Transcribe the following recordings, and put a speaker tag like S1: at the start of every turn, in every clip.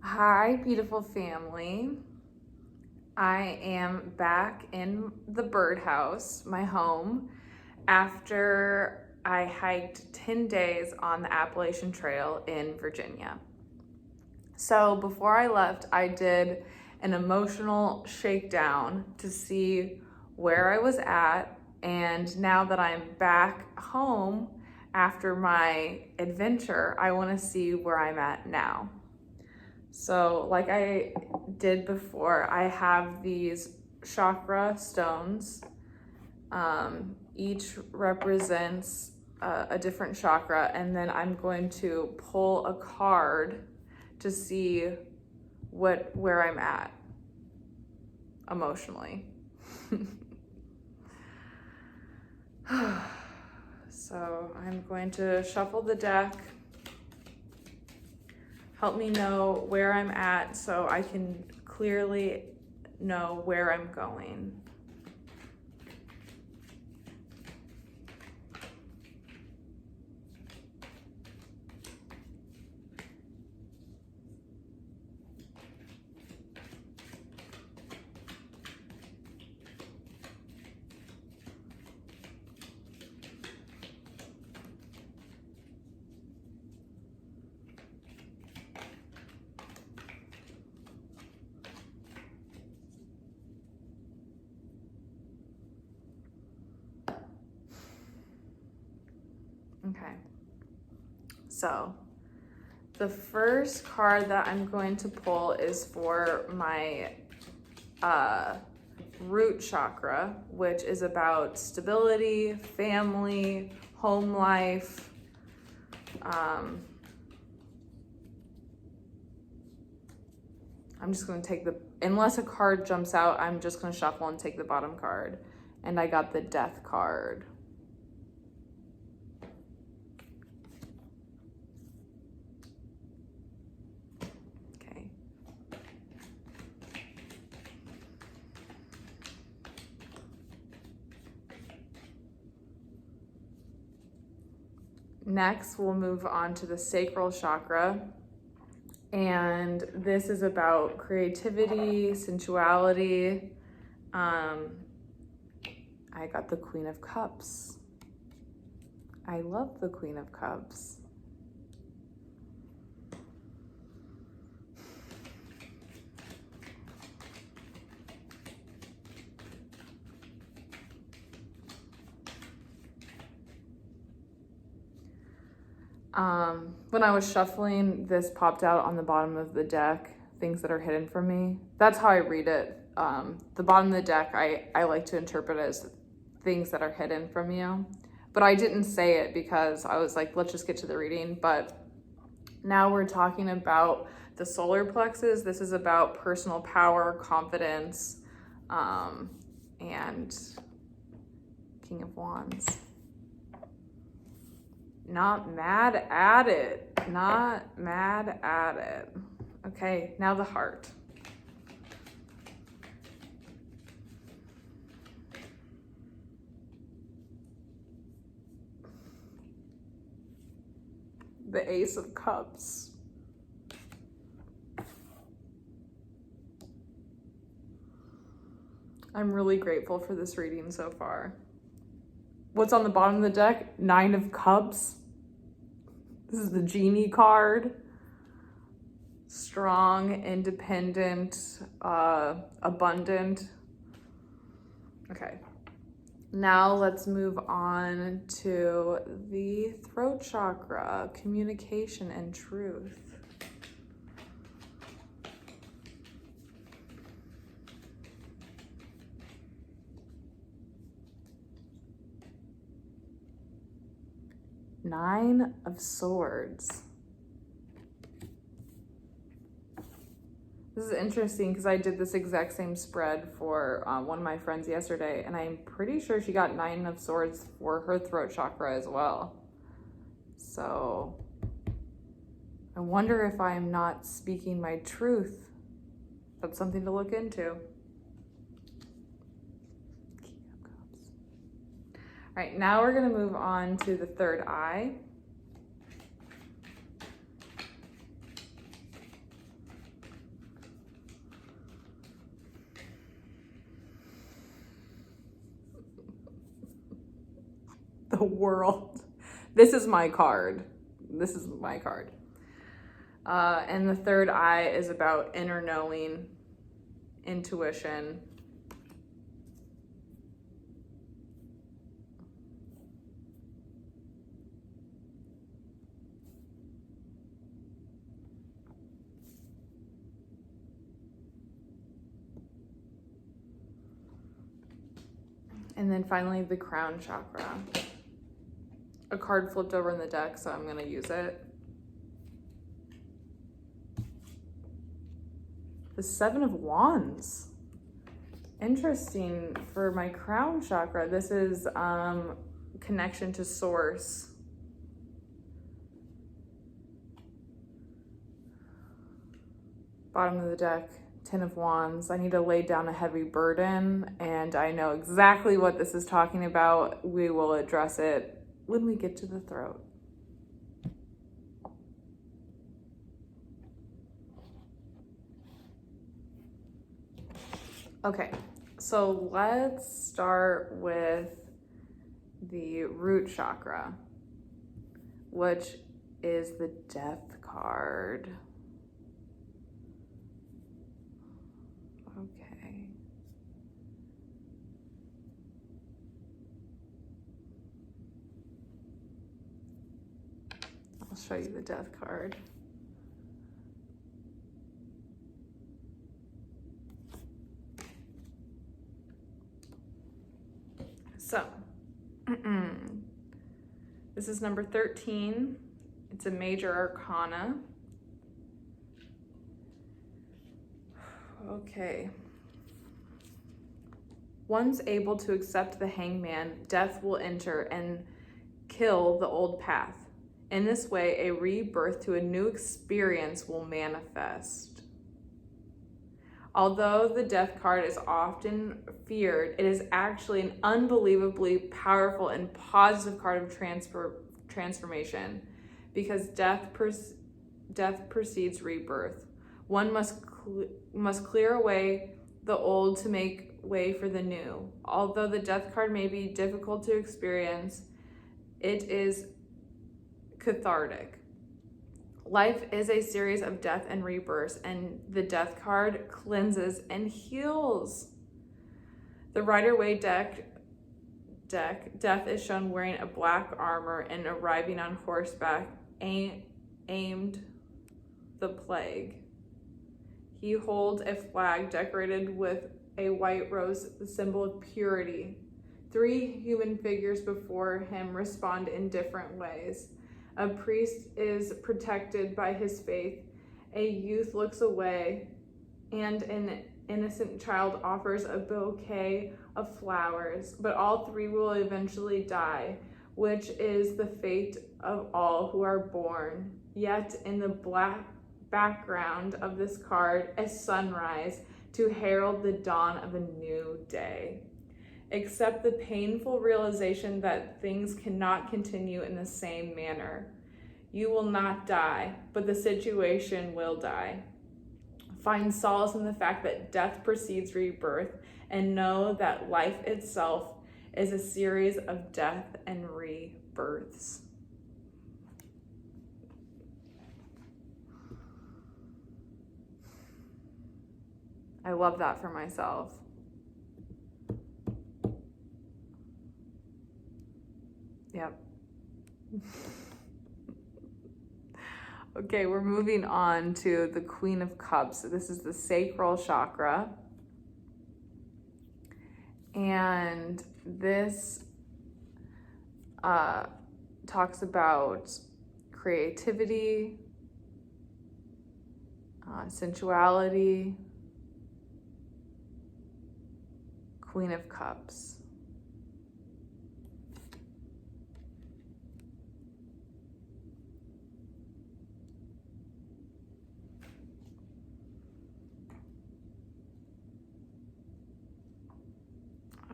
S1: Hi, beautiful family. I am back in the birdhouse, my home, after I hiked 10 days on the Appalachian Trail in Virginia. So before I left, I did an emotional shakedown to see where I was at. And now that I'm back home after my adventure, I want to see where I'm at now. So like I did before, I have these chakra stones. Each represents a different chakra, and then I'm going to pull a card to see where I'm at emotionally. So I'm going to shuffle the deck. Help me know where I'm at so I can clearly know where I'm going. Okay, so the first card that I'm going to pull is for my root chakra, which is about stability, family, home life. I'm just going to take unless a card jumps out, I'm just going to shuffle and take the bottom card. And I got the death card. Okay. Next, we'll move on to the sacral chakra. And this is about creativity, sensuality. I got the Queen of Cups. I love the Queen of Cups. When I was shuffling, this popped out on the bottom of the deck, things that are hidden from me. That's how I read it. The bottom of the deck, I like to interpret as things that are hidden from you. But I didn't say it because I was like, let's just get to the reading. But now we're talking about the solar plexus. This is about personal power, confidence, and King of Wands. Not mad at it. Not mad at it. Okay, now the heart. The Ace of Cups. I'm really grateful for this reading so far. What's on the bottom of the deck? Nine of Cups. This is the Genie card. Strong, independent, abundant. Okay. Now let's move on to the throat chakra, communication and truth. Nine of Swords. This is interesting because I did this exact same spread for one of my friends yesterday, and I'm pretty sure she got Nine of Swords for her throat chakra as well. So I wonder if I'm not speaking my truth. That's something to look into. All right, now we're gonna move on to the third eye. the world. This is my card. This is my card. And the third eye is about inner knowing, intuition. And then finally, the crown chakra. A card flipped over in the deck, so I'm gonna use it. The Seven of Wands. Interesting for my crown chakra. This is connection to source. Bottom of the deck. Ten of Wands. I need to lay down a heavy burden, and I know exactly what this is talking about. We will address it when we get to the throat. Okay, so let's start with the root chakra, which is the Death card. Okay. I'll show you the Death card. So, this is number 13. It's a major arcana. Okay. Once able to accept the hangman, death will enter and kill the old path. In this way, a rebirth to a new experience will manifest. Although the Death card is often feared, it is actually an unbelievably powerful and positive card of transformation, because death precedes rebirth. One must clear away the old to make way for the new. Although the Death card may be difficult to experience, it is cathartic. Life is a series of death and rebirths, and the Death card cleanses and heals. The Rider-Waite deck, Death is shown wearing a black armor and arriving on horseback, aimed the plague. He holds a flag decorated with a white rose, the symbol of purity. 3 human figures before him respond in different ways. A priest is protected by his faith, a youth looks away, and an innocent child offers a bouquet of flowers. But all 3 will eventually die, which is the fate of all who are born. Yet in the black background of this card, a sunrise to herald the dawn of a new day. Accept the painful realization that things cannot continue in the same manner. You will not die, but the situation will die. Find solace in the fact that death precedes rebirth, and know that life itself is a series of death and rebirths. I love that for myself. Yep. Okay, we're moving on to the Queen of Cups. This is the sacral chakra. And this talks about creativity, sensuality. Queen of Cups.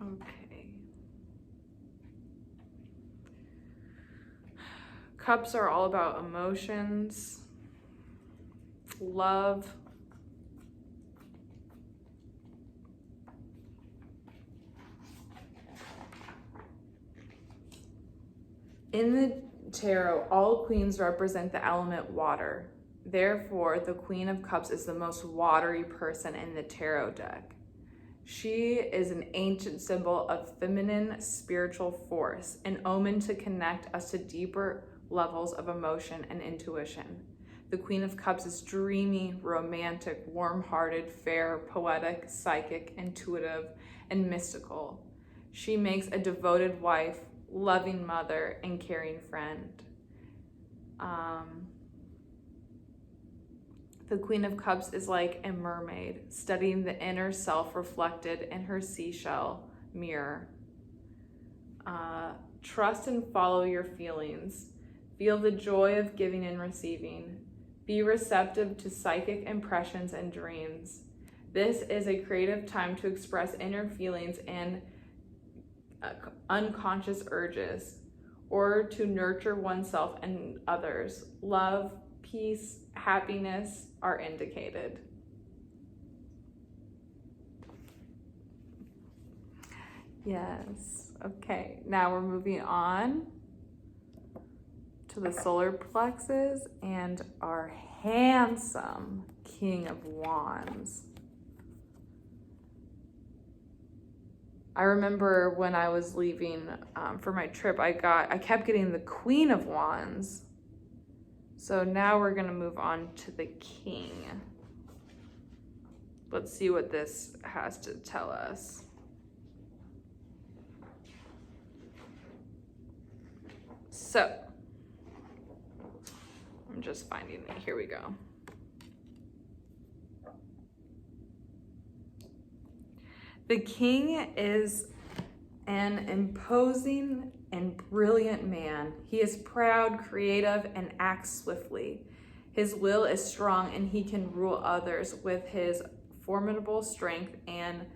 S1: Okay. Cups are all about emotions, love, In the tarot, all queens represent the element water. Therefore, the Queen of Cups is the most watery person in the tarot deck. She is an ancient symbol of feminine spiritual force, an omen to connect us to deeper levels of emotion and intuition. The Queen of Cups is dreamy, romantic, warm-hearted, fair, poetic, psychic, intuitive, and mystical. She makes a devoted wife, loving mother, and caring friend. The Queen of Cups is like a mermaid, studying the inner self reflected in her seashell mirror. Trust and follow your feelings. Feel the joy of giving and receiving. Be receptive to psychic impressions and dreams. This is a creative time to express inner feelings and unconscious urges, or to nurture oneself and others. Love, peace, happiness are indicated. Yes. Okay, now we're moving on to the solar plexus and our handsome King of Wands. I remember when I was leaving for my trip, I kept getting the Queen of Wands. So now we're gonna move on to the King. Let's see what this has to tell us. So, I'm just finding it. Here we go. The King is an imposing and brilliant man. He is proud, creative, and acts swiftly. His will is strong and he can rule others with his formidable strength and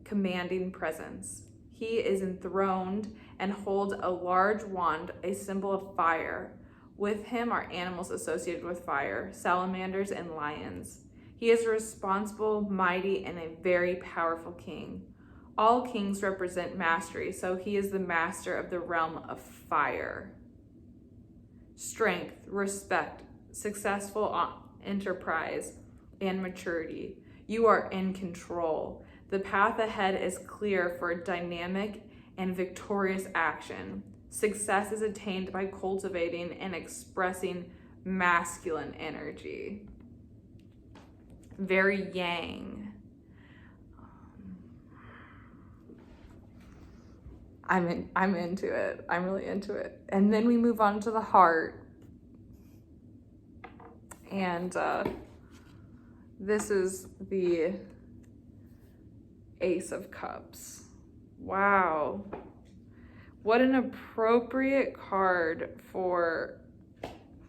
S1: commanding presence. He is enthroned and holds a large wand, a symbol of fire. With him are animals associated with fire, salamanders and lions. He is responsible, mighty, and a very powerful king. All kings represent mastery, so he is the master of the realm of fire. Strength, respect, successful enterprise, and maturity. You are in control. The path ahead is clear for dynamic and victorious action. Success is attained by cultivating and expressing masculine energy. Very yang. I'm into it. I'm really into it. And then we move on to the heart. And this is the Ace of Cups. Wow. What an appropriate card for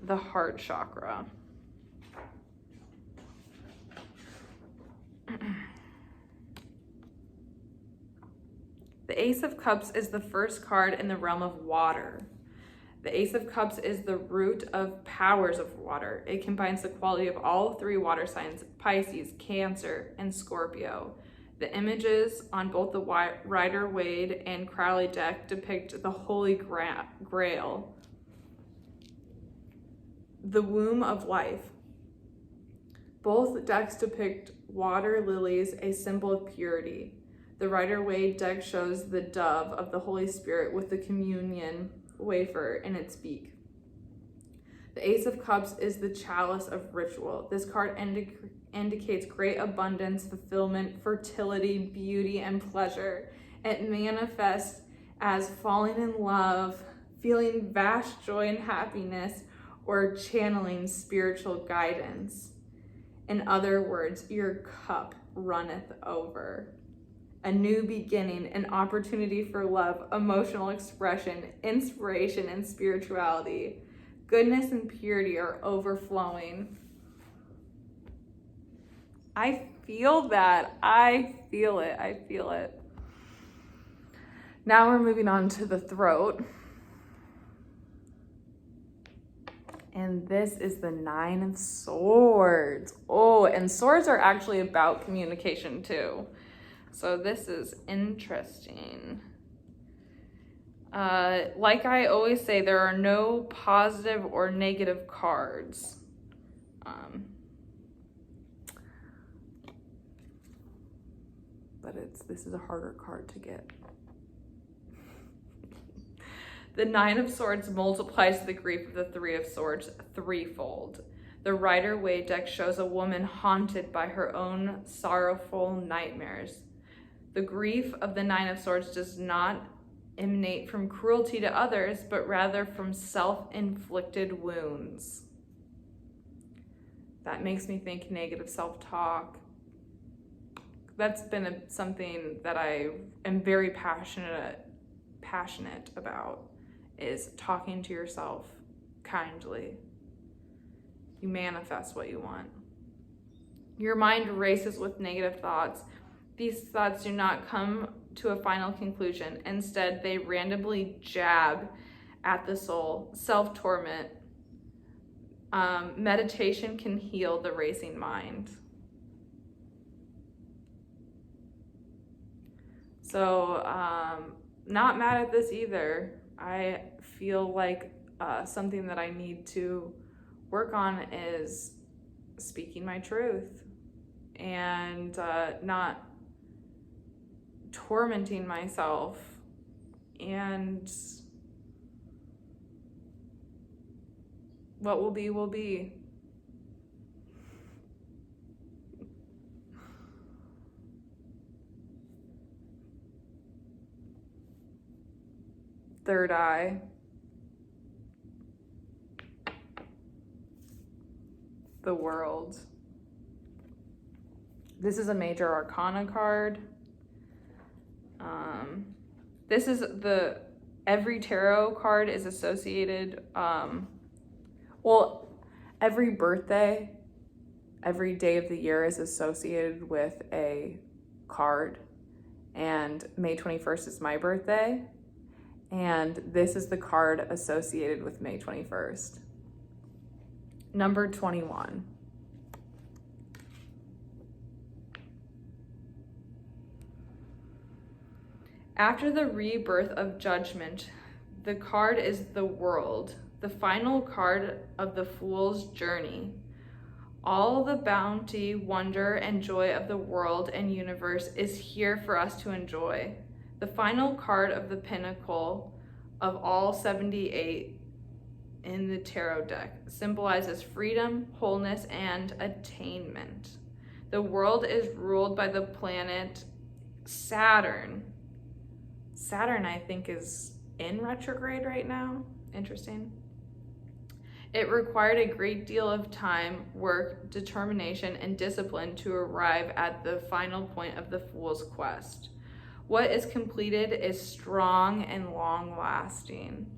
S1: the heart chakra. The Ace of Cups is the first card in the realm of water. The Ace of Cups is the root of powers of water. It combines the quality of all three water signs, Pisces, Cancer, and Scorpio. The images on both the Rider-Waite and Crowley deck depict the Holy Grail, the womb of life. Both decks depict water lilies, a symbol of purity. The Rider-Waite deck shows the dove of the Holy Spirit with the communion wafer in its beak. The Ace of Cups is the chalice of ritual. This card indicates great abundance, fulfillment, fertility, beauty, and pleasure. It manifests as falling in love, feeling vast joy and happiness, or channeling spiritual guidance. In other words, your cup runneth over. A new beginning, an opportunity for love, emotional expression, inspiration, and spirituality. Goodness and purity are overflowing. I feel that. I feel it. I feel it. Now we're moving on to the throat. And this is the Nine of Swords. Oh, and swords are actually about communication too. So this is interesting. Like I always say, there are no positive or negative cards. But this is a harder card to get. The Nine of Swords multiplies the grief of the Three of Swords threefold. The Rider-Waite deck shows a woman haunted by her own sorrowful nightmares. The grief of the Nine of Swords does not emanate from cruelty to others, but rather from self-inflicted wounds. That makes me think negative self-talk. That's been something that I am very passionate about, is talking to yourself kindly. You manifest what you want. Your mind races with negative thoughts. These thoughts do not come to a final conclusion. Instead, they randomly jab at the soul. Self-torment. Meditation can heal the racing mind. So, not mad at this either. I feel like something that I need to work on is speaking my truth and not tormenting myself, and what will be will be. Third eye. The World. This is a major arcana card. This is every tarot card is associated, every birthday, every day of the year is associated with a card, and May 21st is my birthday, and this is the card associated with May 21st. Number 21. After the rebirth of judgment, the card is the World, the final card of the Fool's journey. All the bounty, wonder, and joy of the world and universe is here for us to enjoy. The final card of the pinnacle of all 78 in the tarot deck symbolizes freedom, wholeness, and attainment. The world is ruled by the planet Saturn. Saturn, I think, is in retrograde right now. Interesting. It required a great deal of time, work, determination, and discipline to arrive at the final point of the Fool's quest. What is completed is strong and long-lasting.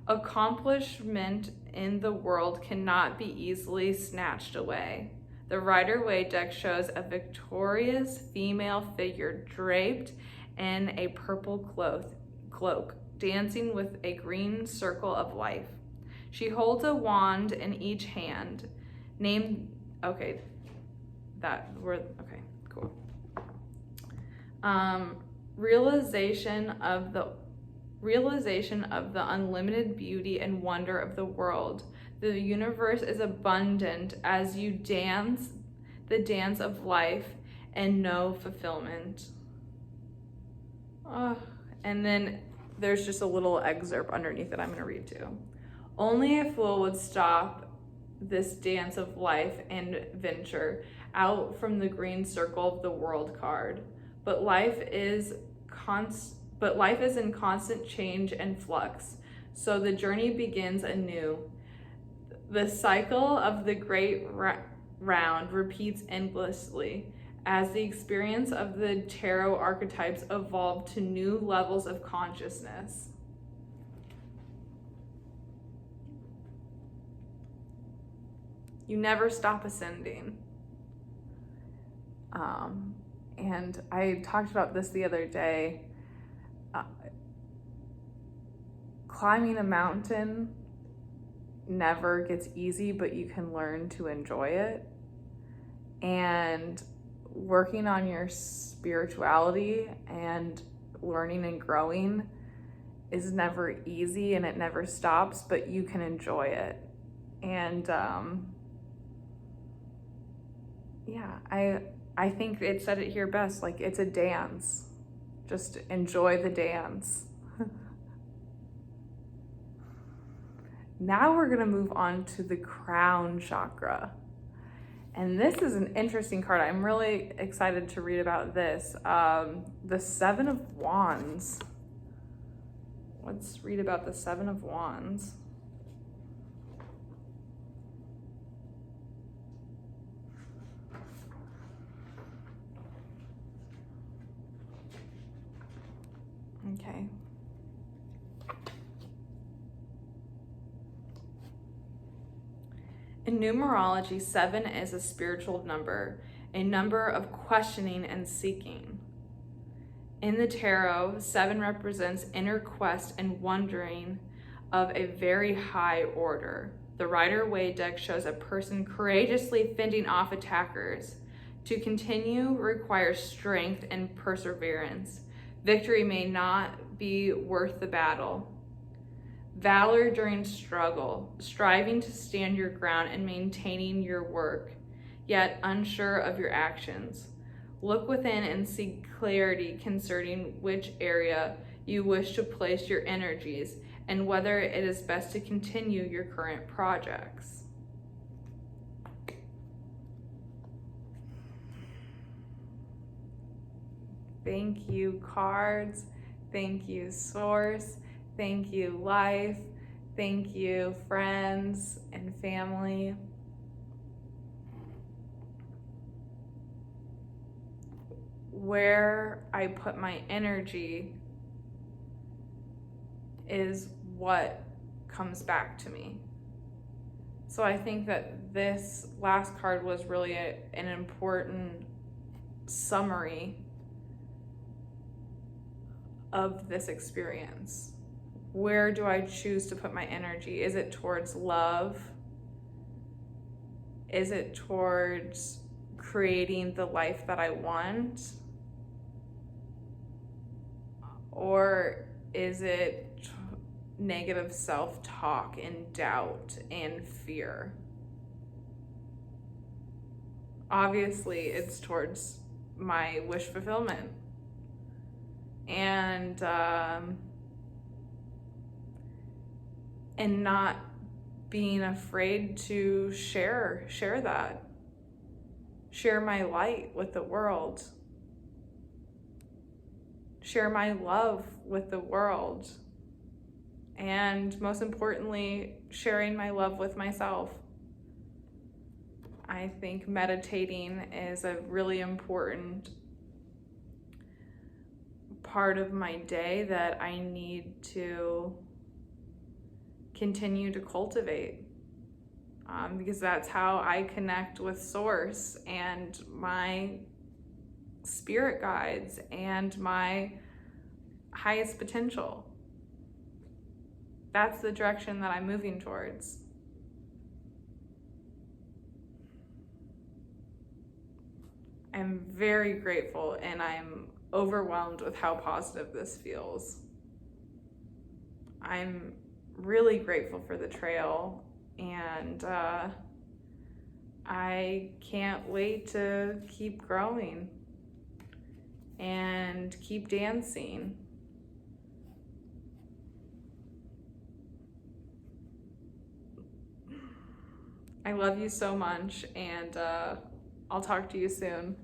S1: Accomplishment in the world cannot be easily snatched away. The Rider-Waite deck shows a victorious female figure draped in a purple cloak, dancing with a green circle of life. She holds a wand in each hand. Cool. Realization of the unlimited beauty and wonder of the world. The universe is abundant as you dance the dance of life and know fulfillment. And then there's just a little excerpt underneath that I'm going to read too. Only a fool would stop this dance of life and venture out from the green circle of the world card. But life is in constant change and flux, so the journey begins anew. The cycle of the great round repeats endlessly as the experience of the tarot archetypes evolve to new levels of consciousness. You never stop ascending. And I talked about this the other day. Climbing a mountain never gets easy, but you can learn to enjoy it. And working on your spirituality and learning and growing is never easy and it never stops, but you can enjoy it. And yeah, I think it said it here best, like it's a dance. Just enjoy the dance. Now we're gonna move on to the crown chakra. And this is an interesting card. I'm really excited to read about this. The Seven of Wands. Let's read about the Seven of Wands. Okay. In numerology, 7 is a spiritual number, a number of questioning and seeking. In the tarot, 7 represents inner quest and wondering of a very high order. The Rider-Waite deck shows a person courageously fending off attackers. To continue requires strength and perseverance. Victory may not be worth the battle. Valor during struggle, striving to stand your ground and maintaining your work, yet unsure of your actions. Look within and seek clarity concerning which area you wish to place your energies and whether it is best to continue your current projects. Thank you, cards. Thank you, source. Thank you, life. Thank you, friends and family. Where I put my energy is what comes back to me. So I think that this last card was really an important summary of this experience. Where do I choose to put my energy? Is it towards love? Is it towards creating the life that I want? Or is it negative self-talk and doubt and fear? Obviously, it's towards my wish fulfillment. And not being afraid to share that. Share my light with the world. Share my love with the world. And most importantly, sharing my love with myself. I think meditating is a really important part of my day that I need to continue to cultivate, because that's how I connect with source and my spirit guides and my highest potential. That's the direction that I'm moving towards. I'm very grateful and I'm overwhelmed with how positive this feels. I'm really grateful for the trail, and I can't wait to keep growing and keep dancing. I love you so much, and I'll talk to you soon.